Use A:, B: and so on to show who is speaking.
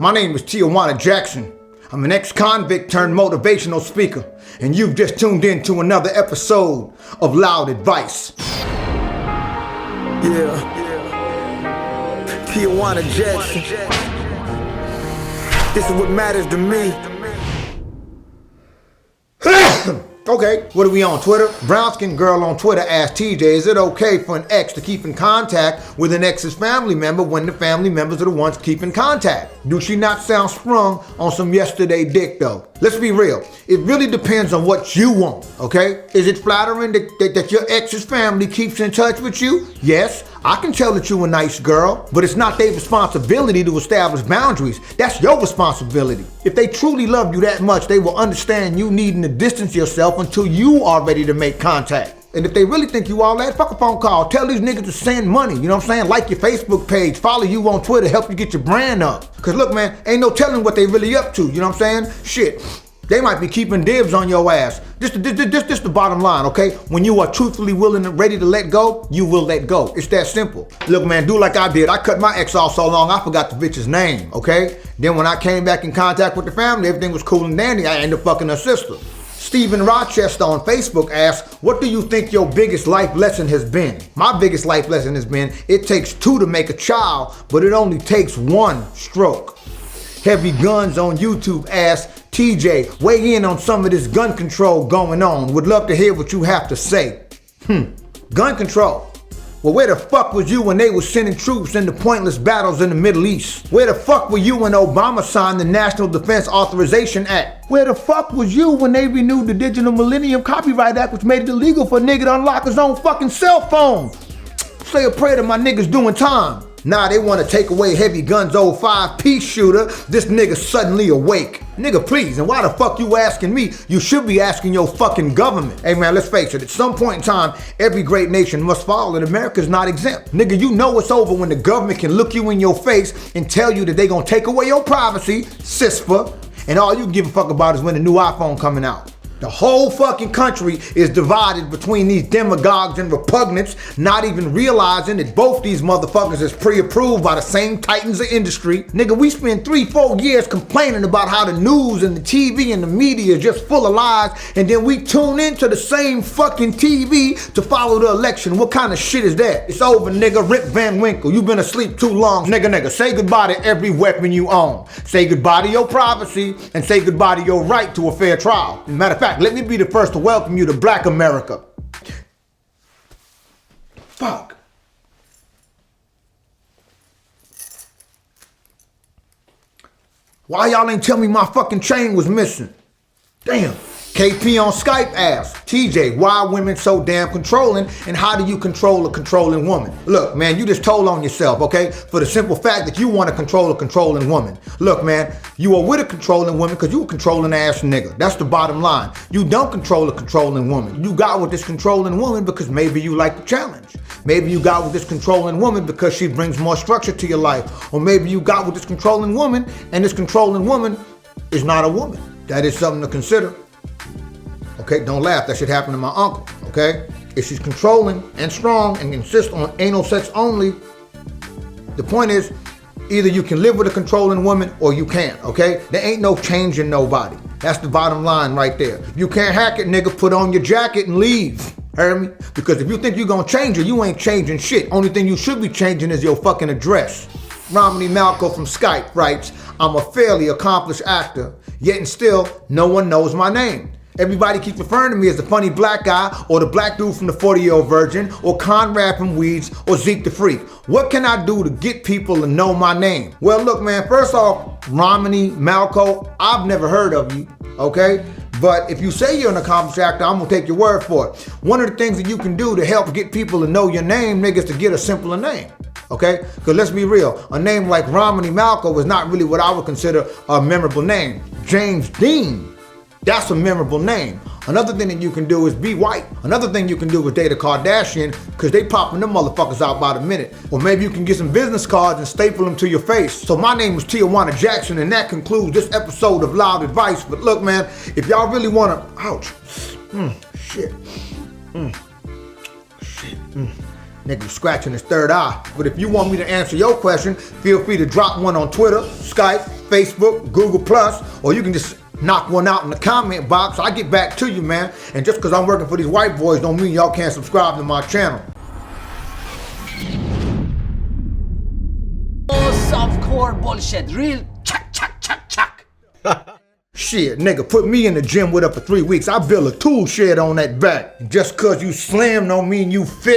A: My name is Tijuana Jackson. I'm an ex-convict turned motivational speaker, and you've just tuned in to another episode of Loud Advice.
B: Yeah. Tijuana Jackson. This is what matters to me.
A: Okay, what are we on Twitter? Brown-skinned girl on Twitter asked TJ, is it okay for an ex to keep in contact with an ex's family member when the family members are the ones keeping contact? Do she not sound sprung on some yesterday dick though? Let's be real. It really depends on what you want, okay? Is it flattering that your ex's family keeps in touch with you? Yes, I can tell that you a nice girl, but it's not their responsibility to establish boundaries. That's your responsibility. If they truly love you that much, they will understand you needing to distance yourself until you are ready to make contact. And if they really think you all that, fuck a phone call. Tell these niggas to send money, you know what I'm saying? Like your Facebook page, follow you on Twitter, help you get your brand up. Cause look, man, ain't no telling what they really up to, you know what I'm saying? Shit, they might be keeping dibs on your ass. This the bottom line, okay? When you are truthfully willing and ready to let go, you will let go. It's that simple. Look, man, do like I did. I cut my ex off so long, I forgot the bitch's name, okay? Then when I came back in contact with the family, everything was cool and dandy. I ended up fucking her sister. Stephen Rochester on Facebook asked, what do you think your biggest life lesson has been? My biggest life lesson has been, it takes two to make a child, but it only takes one stroke. Heavy Guns on YouTube asked, TJ, weigh in on some of this gun control going on. Would love to hear what you have to say. Gun control. Well, where the fuck was you when they were sending troops into pointless battles in the Middle East? Where the fuck were you when Obama signed the National Defense Authorization Act? Where the fuck was you when they renewed the Digital Millennium Copyright Act, which made it illegal for a nigga to unlock his own fucking cell phone? Say a prayer to my niggas doing time. Nah, they want to take away Heavy Guns' old 5-piece shooter. This nigga suddenly awake. Nigga, please, and why the fuck you asking me? You should be asking your fucking government. Hey man, let's face it, at some point in time, every great nation must fall, and America's not exempt. Nigga, you know it's over when the government can look you in your face and tell you that they gonna take away your privacy, CISPA, and all you give a fuck about is when the new iPhone coming out. The whole fucking country is divided between these demagogues and repugnants, not even realizing that both these motherfuckers is pre-approved by the same titans of industry. Nigga, we spend 3-4 years complaining about how the news and the TV and the media is just full of lies, and then we tune into the same fucking TV to follow the election. What kind of shit is that? It's over, nigga. Rip Van Winkle, you been asleep too long. Nigga, say goodbye to every weapon you own. Say goodbye to your privacy, and say goodbye to your right to a fair trial. Matter of fact, let me be the first to welcome you to Black America. Fuck. Why y'all ain't tell me my fucking chain was missing? Damn. KP on Skype asked, TJ, why are women so damn controlling, and how do you control a controlling woman? Look, man, you just told on yourself, okay? For the simple fact that you want to control a controlling woman. Look, man, you are with a controlling woman because you a controlling ass nigga. That's the bottom line. You don't control a controlling woman. You got with this controlling woman because maybe you like the challenge. Maybe you got with this controlling woman because she brings more structure to your life. Or maybe you got with this controlling woman and this controlling woman is not a woman. That is something to consider. Okay, don't laugh, that shit happened to my uncle, okay? If she's controlling and strong and insists on anal sex only, the point is, either you can live with a controlling woman or you can't, okay? There ain't no changing nobody. That's the bottom line right there. If you can't hack it, nigga, put on your jacket and leave. Heard me? Because if you think you're gonna change her, you ain't changing shit. Only thing you should be changing is your fucking address. Romney Malco from Skype writes, I'm a fairly accomplished actor, yet and still, no one knows my name. Everybody keeps referring to me as the funny black guy, or the black dude from the 40-year-old virgin, or Conrad from Weeds, or Zeke the Freak. What can I do to get people to know my name? Well, look, man, first off, Romney Malco, I've never heard of you, okay? But if you say you're an accomplished actor, I'm gonna take your word for it. One of the things that you can do to help get people to know your name, nigga, is to get a simpler name. Okay? Because let's be real, a name like Romney Malco is not really what I would consider a memorable name. James Dean. That's a memorable name. Another thing that you can do is be white. Another thing you can do is date a Kardashian, because they popping them motherfuckers out by the minute. Or maybe you can get some business cards and staple them to your face. So my name is Tijuana Jackson, and that concludes this episode of Loud Advice. But look, man, if y'all really wanna, Nigga scratching his third eye. But if you want me to answer your question, feel free to drop one on Twitter, Skype, Facebook, Google Plus, or you can just knock one out in the comment box. I get back to you, man. And just because I'm working for these white boys don't mean y'all can't subscribe to my channel.
C: Oh, softcore bullshit. Real chuck.
A: Shit, nigga, put me in the gym with her for 3 weeks. I build a tool shed on that back. Just cause you slim don't mean you fit.